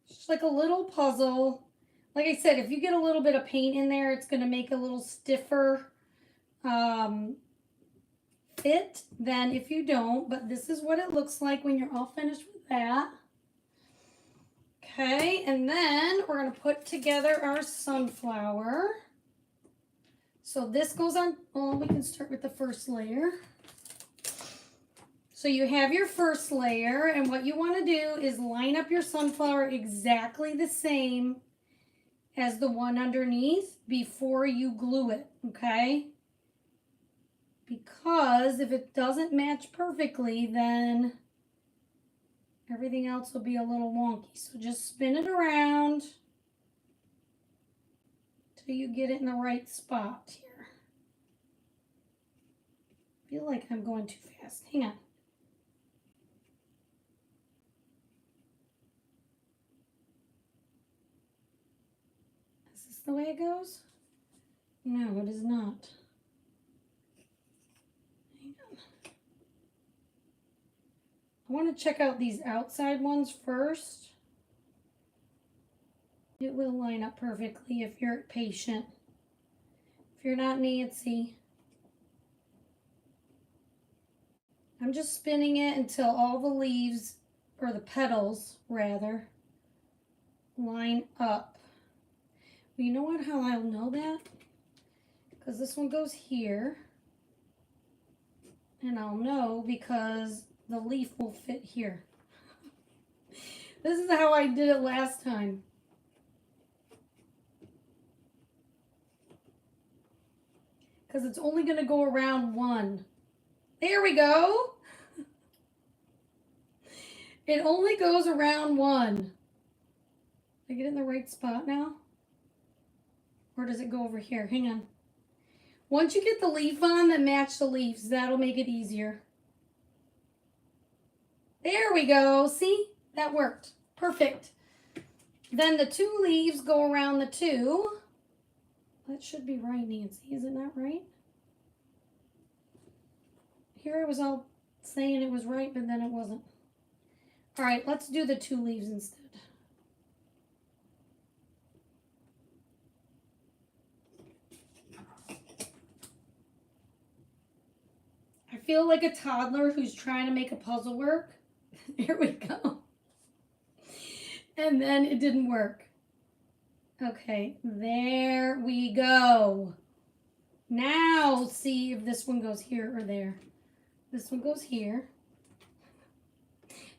Just like a little puzzle. Like I said, if you get a little bit of paint in there, it's going to make a little stiffer fit than if you don't. But this is what it looks like when you're all finished with that. Okay, and then we're going to put together our sunflower. So this goes on, well, we can start with the first layer. So you have your first layer, and what you want to do is line up your sunflower exactly the same as the one underneath before you glue it, okay? Because if it doesn't match perfectly, then everything else will be a little wonky. So just spin it around till you get it in the right spot here. I feel like I'm going too fast. Hang on. Is this the way it goes? No, it is not. Hang on. I want to check out these outside ones first. It will line up perfectly if you're patient. If you're not Nancy, I'm just spinning it until all the leaves, or the petals rather, line up. Well, you know what, how I'll know that? Because this one goes here. And I'll know because the leaf will fit here. This is how I did it last time. Because it's only going to go around one. There we go. It only goes around one. Did I get it in the right spot now? Or does it go over here? Hang on. Once you get the leaf on that match the leaves, that'll make it easier. There we go. See? That worked. Perfect. Then the two leaves go around the two. That should be right, Nancy. Is it not right? Here I was all saying it was right, but then it wasn't. All right, let's do the two leaves instead. I feel like a toddler who's trying to make a puzzle work. Here we go. And then it didn't work. Okay, there we go. Now see if this one goes here or there. This one goes here.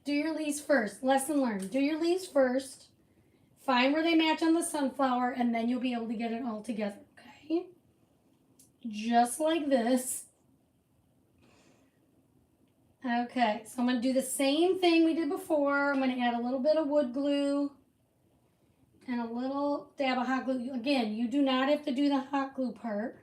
Do your leaves first. Lesson learned. Do your leaves first. Find where they match on the sunflower, and then you'll be able to get it all together, okay? Just like this. Okay, so I'm going to do the same thing we did before. I'm going to add a little bit of wood glue and a little dab of hot glue. Again, you do not have to do the hot glue part.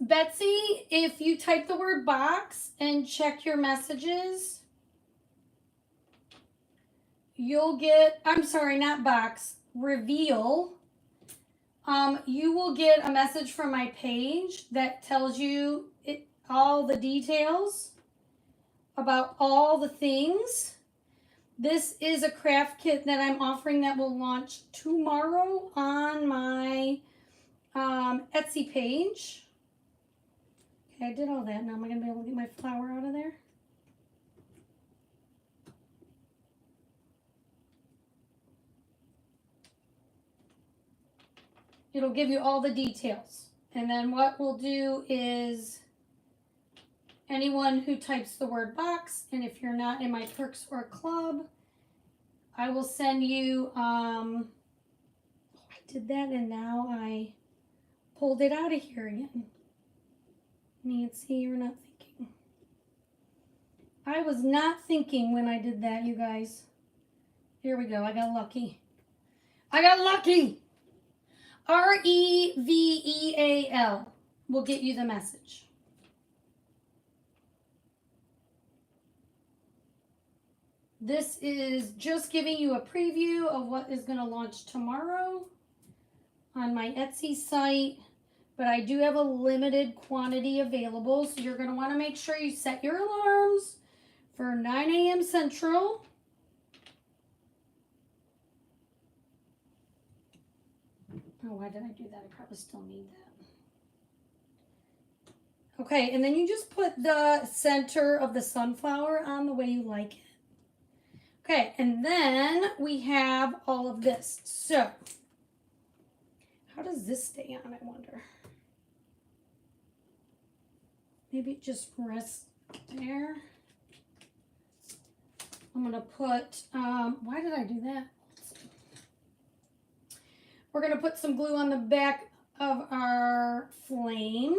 Betsy, if you type the word box and check your messages, you'll get, I'm sorry, not box, reveal. You will get a message from my page that tells you all the details about all the things. This is a craft kit that I'm offering that will launch tomorrow on my Etsy page. Okay, I did all that. Now am I going to be able to get my flower out of there? It'll give you all the details. And then what we'll do is anyone who types the word box, and if you're not in my perks or club, I will send you, I did that and now I pulled it out of here again. Nancy, you're not thinking. I was not thinking when I did that, you guys. Here we go. I got lucky. I got lucky. REVEAL will get you the message. This is just giving you a preview of what is going to launch tomorrow on my Etsy site, but I do have a limited quantity available, so you're going to want to make sure you set your alarms for 9 a.m. Central. Oh, why did I do that? I probably still need that. Okay, and then you just put the center of the sunflower on the way you like it. Okay, and then we have all of this. So, how does this stay on, I wonder? Maybe it just rests there. I'm going to put, why did I do that? We're going to put some glue on the back of our flame.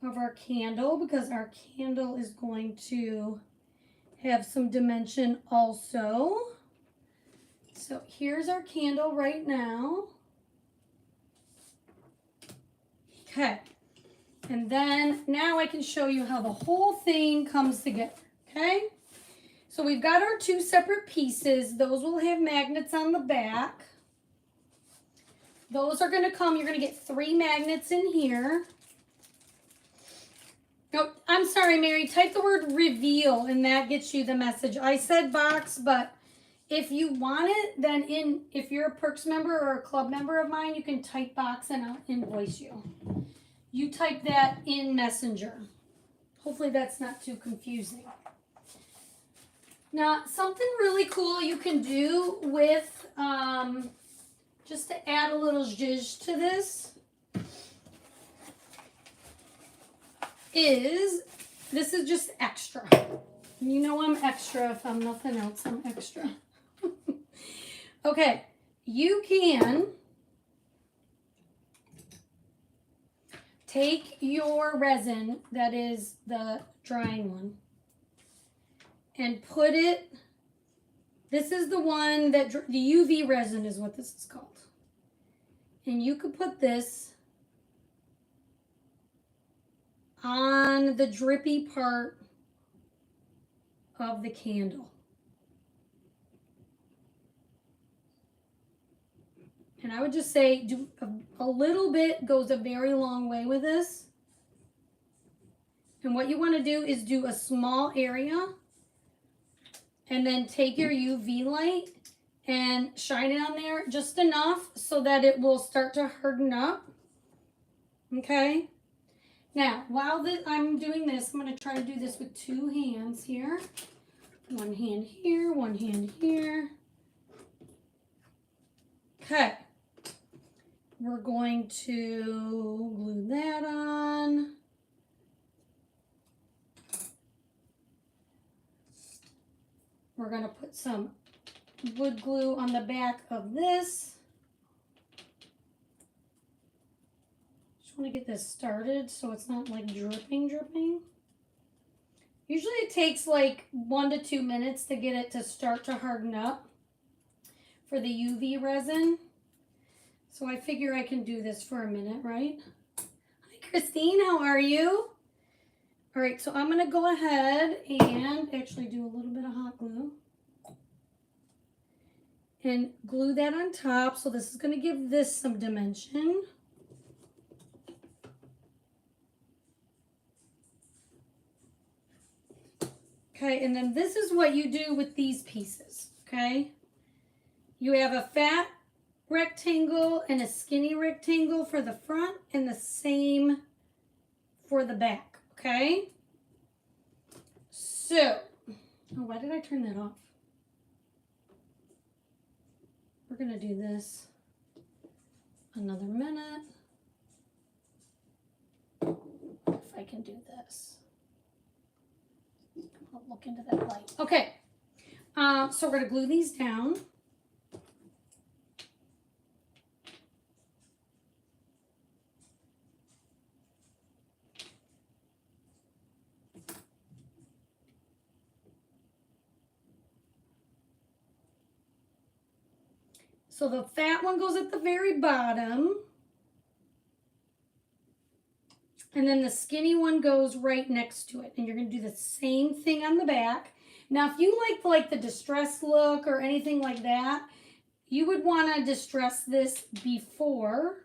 Of our candle, because our candle is going to have some dimension also. So here's our candle right now. Okay, and then now I can show you how the whole thing comes together. Okay, so we've got our two separate pieces. Those will have magnets on the back. Those are going to come, you're going to get 3 magnets in here. Oh, I'm sorry, Mary. Type the word reveal, and that gets you the message. I said box, but if you want it, then if you're a Perks member or a club member of mine, you can type box and I'll invoice you. You type that in Messenger. Hopefully that's not too confusing. Now, something really cool you can do with, just to add a little zhuzh to this, this is just extra. You know I'm extra. If I'm nothing else, I'm extra. Okay, you can take your resin, that is the drying one, and put it, this is the one that, the UV resin is what this is called. And you could put this on the drippy part of the candle. And I would just say do a little bit goes a very long way with this. And what you want to do is do a small area and then take your UV light and shine it on there just enough so that it will start to harden up. Okay? Now, while I'm doing this, I'm going to try to do this with 2 hands here. One hand here, one hand here. Okay. We're going to glue that on. We're going to put some wood glue on the back of this. Want to get this started so it's not like dripping. Usually it takes like 1 to 2 minutes to get it to start to harden up for the UV resin. So I figure I can do this for a minute, right? Hi Christine, how are you? All right, so I'm going to go ahead and actually do a little bit of hot glue and glue that on top. So this is going to give this some dimension. Okay, and then this is what you do with these pieces, okay? You have a fat rectangle and a skinny rectangle for the front and the same for the back, okay? So, oh, why did I turn that off? We're gonna do this another minute. If I can do this. I'll look into that light. Okay, so we're going to glue these down. So the fat one goes at the very bottom. And then the skinny one goes right next to it. And you're going to do the same thing on the back. Now, if you like the distressed look or anything like that, you would want to distress this before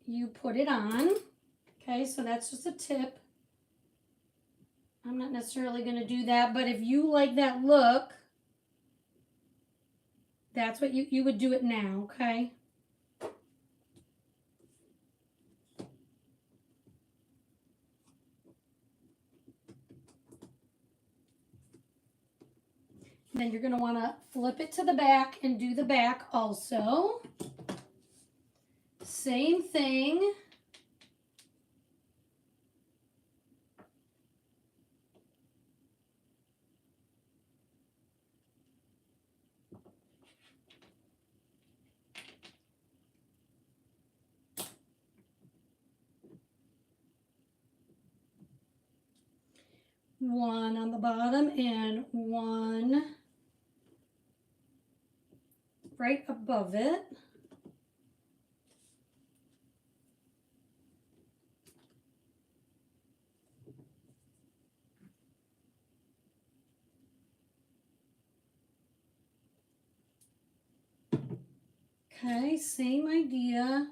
you put it on. Okay, so that's just a tip. I'm not necessarily going to do that, but if you like that look, that's what you would do it now, okay? Then you're going to want to flip it to the back and do the back also. Same thing. One on the bottom and one right above it. Okay, same idea.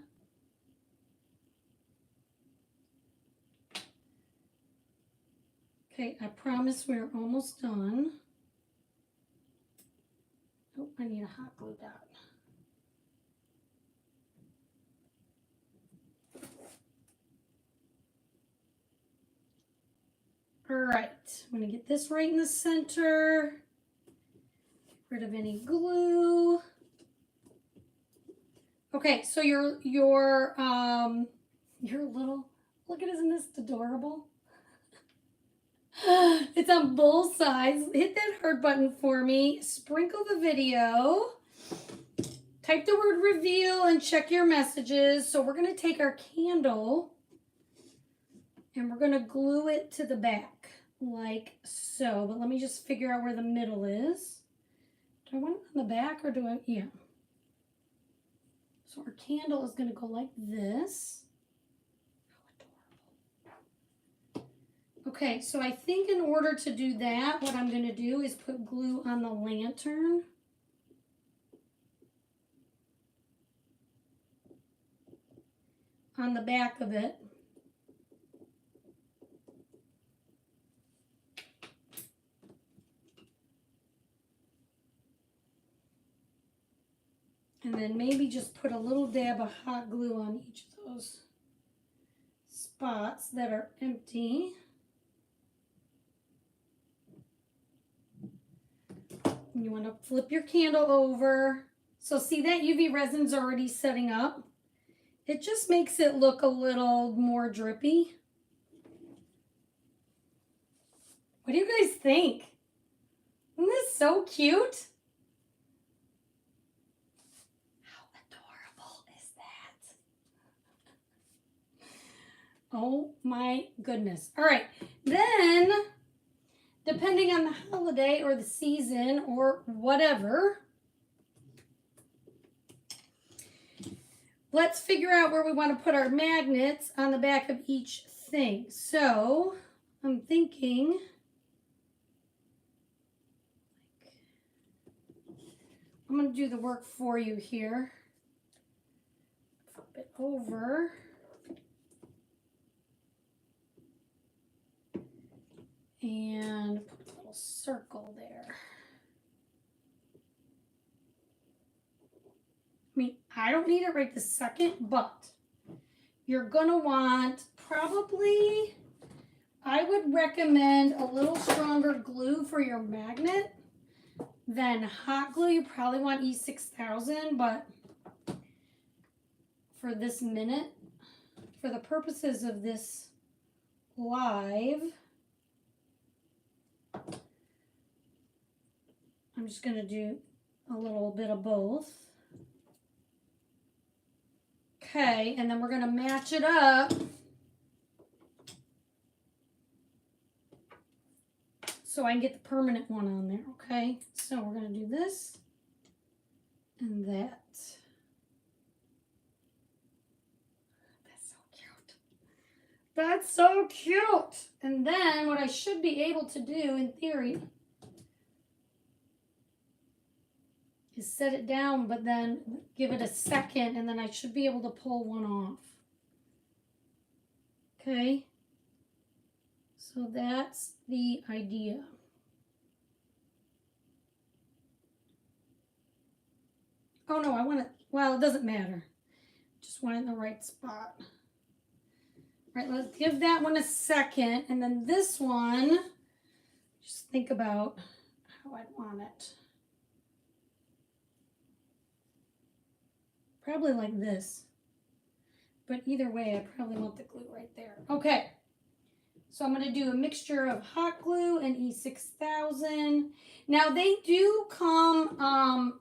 Okay, I promise we're almost done. Oh, I need a hot glue dot. All right, I'm gonna get this right in the center. Get rid of any glue. Okay, so your little, look at, isn't this adorable? It's on both sides. Hit that heart button for me. Sprinkle the video. Type the word reveal and check your messages. So we're going to take our candle and we're going to glue it to the back like so. But let me just figure out where the middle is. Do I want it on the back or do I? Yeah. So our candle is going to go like this. Okay, so I think in order to do that, what I'm going to do is put glue on the lantern. On the back of it. And then maybe just put a little dab of hot glue on each of those spots that are empty. And you want to flip your candle over. So see that UV resin's already setting up. It just makes it look a little more drippy. What do you guys think? Isn't this so cute? How adorable is that? Oh my goodness. All right, then depending on the holiday or the season or whatever, let's figure out where we want to put our magnets on the back of each thing. So I'm thinking, I'm going to do the work for you here. Flip it over. And put a little circle there. I mean, I don't need it right this second, but you're going to want probably, I would recommend a little stronger glue for your magnet than hot glue. You probably want E6000, but for this minute, for the purposes of this live, I'm just going to do a little bit of both. Okay, and then we're going to match it up so I can get the permanent one on there, okay? So we're going to do this and that. That's so cute. That's so cute. And then what I should be able to do in theory is set it down, but then give it a second, and then I should be able to pull one off. Okay. So that's the idea. Oh no, I want it, well, it doesn't matter. Just want it in the right spot. All right, let's give that one a second. And then this one, just think about how I'd want it. Probably like this. But either way, I probably want the glue right there. Okay. So I'm going to do a mixture of hot glue and E6000. Now they do come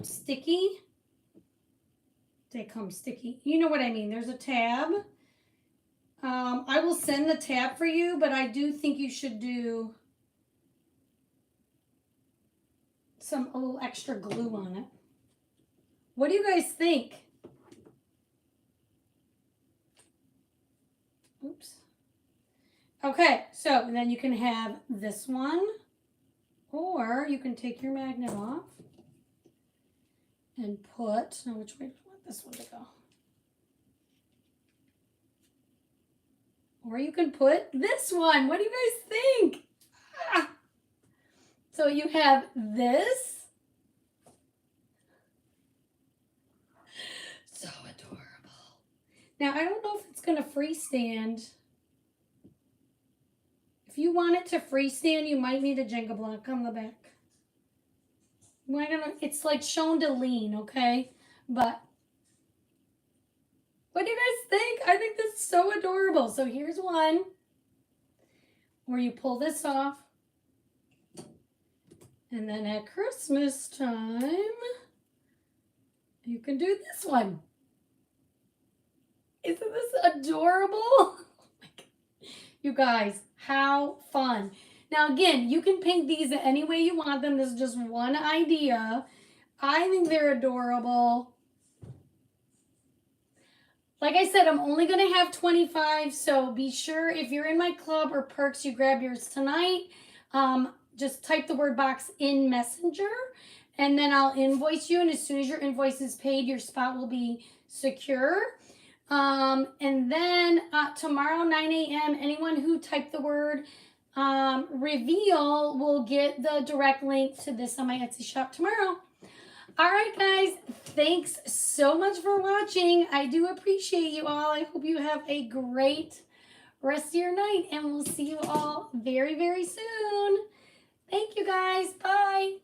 sticky. They come sticky. You know what I mean. There's a tab. I will send the tab for you, but I do think you should do a little extra glue on it. What do you guys think? Oops. Okay, so then you can have this one, or you can take your magnet off and put, now which way do you want this one to go? Or you can put this one. What do you guys think? Ah. So you have this. So adorable. Now, I don't know if it's going to freestand. If you want it to freestand, you might need a Jenga block on the back. It's like shown to lean, okay? But what do you guys think? I think this is so adorable. So here's one where you pull this off. And then at Christmas time, you can do this one. Isn't this adorable? Oh my God. You guys, how fun. Now again, you can paint these any way you want them. This is just one idea. I think they're adorable. Like I said, I'm only going to have 25, so be sure if you're in my club or perks, you grab yours tonight. Just type the word box in Messenger, and then I'll invoice you, and as soon as your invoice is paid, your spot will be secure. And then tomorrow, 9 a.m., anyone who typed the word reveal will get the direct link to this on my Etsy shop tomorrow. All right, guys, thanks so much for watching. I do appreciate you all. I hope you have a great rest of your night, and we'll see you all very, very soon. Thank you, guys. Bye.